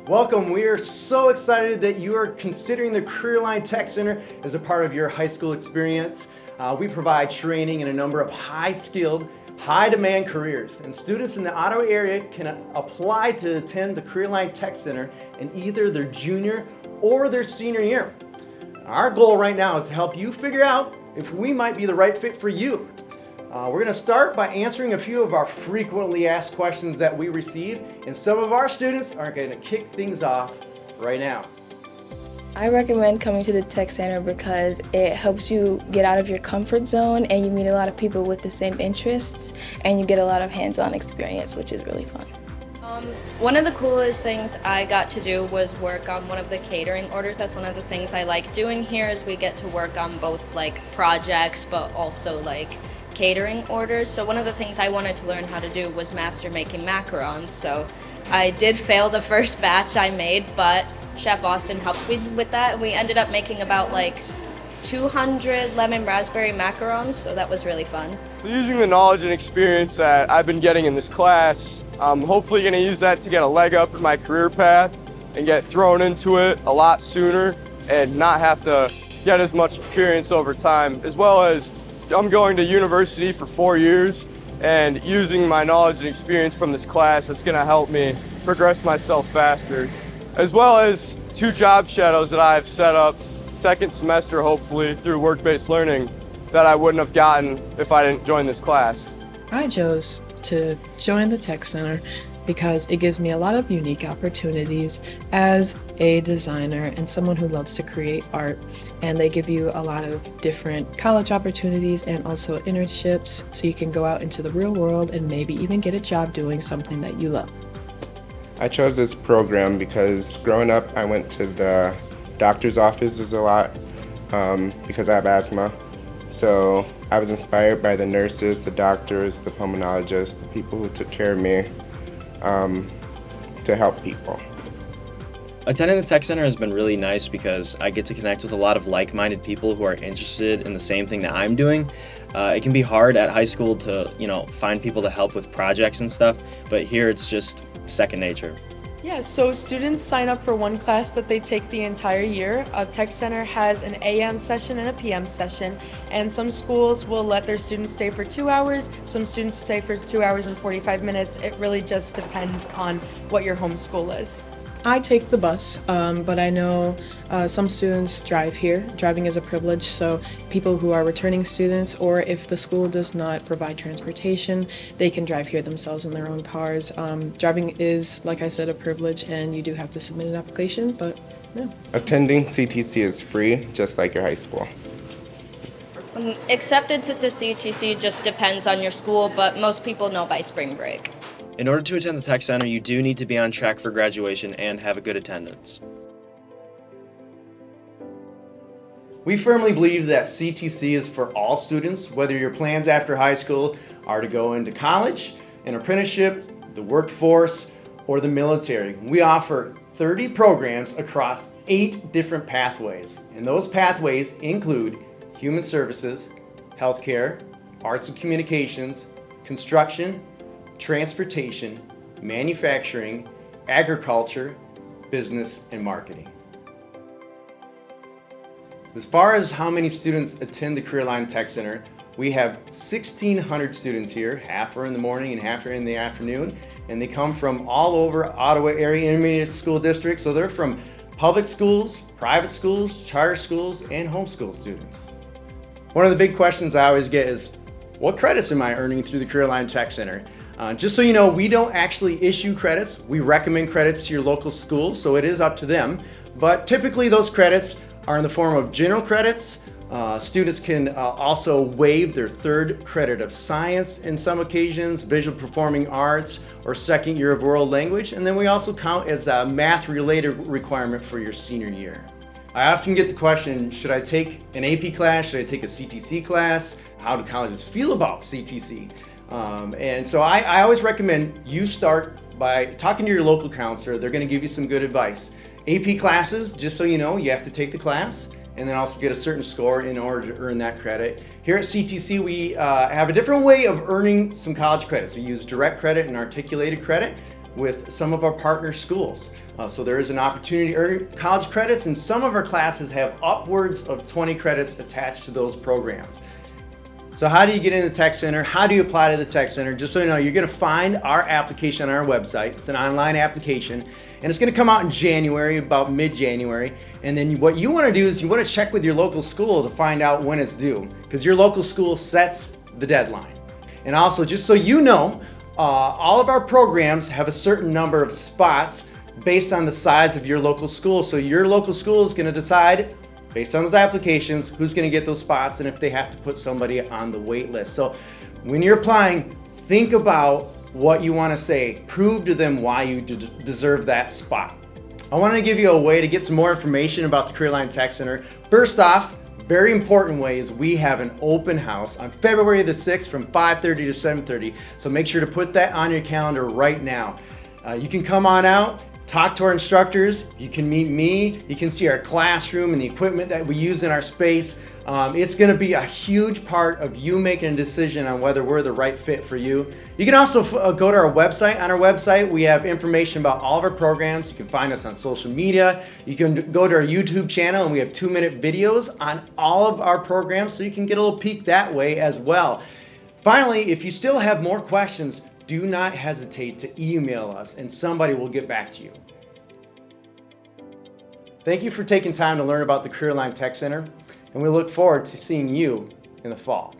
Welcome. We are so excited that you are considering the CareerLine Tech Center as a part of your high school experience. We provide training in a number of high-skilled, high-demand careers, and students in the Ottawa area can apply to attend the CareerLine Tech Center in either their junior or their senior year. Our goal right now is to help you figure out if we might be the right fit for you. We're going to start by answering a few of our frequently asked questions that we receive, and some of our students are going to kick things off right now. I recommend coming to the Tech Center because it helps you get out of your comfort zone and you meet a lot of people with the same interests and you get a lot of hands-on experience, which is really fun. One of the coolest things I got to do was work on one of the catering orders. That's one of the things I like doing here is we get to work on both like projects but also like catering orders. So one of the things I wanted to learn how to do was master making macarons. So I did fail the first batch I made, but Chef Austin helped me with that. We ended up making about like 200 lemon raspberry macarons, so that was really fun. Using the knowledge and experience that I've been getting in this class, I'm hopefully going to use that to get a leg up in my career path and get thrown into it a lot sooner and not have to get as much experience over time, as well as I'm going to university for 4 years and using my knowledge and experience from this class that's going to help me progress myself faster, as well as 2 job shadows that I've set up second semester hopefully through work-based learning that I wouldn't have gotten if I didn't join this class. I chose to join the Tech Center because it gives me a lot of unique opportunities as a designer and someone who loves to create art, and they give you a lot of different college opportunities and also internships so you can go out into the real world and maybe even get a job doing something that you love. I chose this program because growing up I went to the doctor's offices a lot because I have asthma. So I was inspired by the nurses, the doctors, the pulmonologists, the people who took care of me to help people. Attending the Tech Center has been really nice because I get to connect with a lot of like-minded people who are interested in the same thing that I'm doing. It can be hard at high school to, find people to help with projects and stuff, but here it's just second nature. Yeah, so students sign up for one class that they take the entire year. Tech Center has an AM session and a PM session, and some schools will let their students stay for 2 hours, some students stay for 2 hours and 45 minutes. It really just depends on what your home school is. I take the bus, but I know some students drive here. Driving is a privilege, so people who are returning students, or if the school does not provide transportation, they can drive here themselves in their own cars. Driving is, like I said, a privilege, and you do have to submit an application, but yeah. Attending CTC is free, just like your high school. Acceptance to CTC just depends on your school, but most people know by spring break. In order to attend the Tech Center, you do need to be on track for graduation and have a good attendance. We firmly believe that CTC is for all students, whether your plans after high school are to go into college, an apprenticeship, the workforce, or the military. We offer 30 programs across 8 different pathways, and those pathways include human services, healthcare, arts and communications, construction, transportation, manufacturing, agriculture, business, and marketing. As far as how many students attend the CareerLine Tech Center, we have 1,600 students here. Half are in the morning and half are in the afternoon, and they come from all over Ottawa area intermediate school districts. So they're from public schools, private schools, charter schools, and homeschool students. One of the big questions I always get is, what credits am I earning through the CareerLine Tech Center? Just so you know, we don't actually issue credits. We recommend credits to your local schools, so it is up to them. But typically those credits are in the form of general credits. Students can also waive their 3rd credit of science in some occasions, visual performing arts, or 2nd year of world language. And then we also count as a math-related requirement for your senior year. I often get the question, should I take an AP class? Should I take a CTC class? How do colleges feel about CTC? And so I always recommend you start by talking to your local counselor. They're going to give you some good advice. AP classes, just so you know, you have to take the class and then also get a certain score in order to earn that credit. Here at CTC, we have a different way of earning some college credits. We use direct credit and articulated credit. with some of our partner schools. So there is an opportunity to earn college credits, and some of our classes have upwards of 20 credits attached to those programs. So how do you get into the Tech Center? How do you apply to the Tech Center? Just so you know, you're going to find our application on our website. It's an online application, and it's going to come out in January, about mid-January. And then what you want to do is you want to check with your local school to find out when it's due, because your local school sets the deadline. And also, just so you know, all of our programs have a certain number of spots based on the size of your local school. So your local school is going to decide, based on those applications, who's going to get those spots and if they have to put somebody on the wait list. So when you're applying, think about what you want to say. Prove to them why you deserve that spot. I want to give you a way to get some more information about the CareerLine Tech Center. First off, very important way is we have an open house on February the 6th from 5:30 to 7:30. So make sure to put that on your calendar right now. You can come on out, talk to our instructors, you can meet me, you can see our classroom and the equipment that we use in our space. It's going to be a huge part of you making a decision on whether we're the right fit for you. You can also go to our website. On our website, we have information about all of our programs. You can find us on social media. You can go to our YouTube channel, and we have 2-minute videos on all of our programs, so you can get a little peek that way as well. Finally, if you still have more questions, do not hesitate to email us, and somebody will get back to you. Thank you for taking time to learn about the CareerLine Tech Center, and we look forward to seeing you in the fall.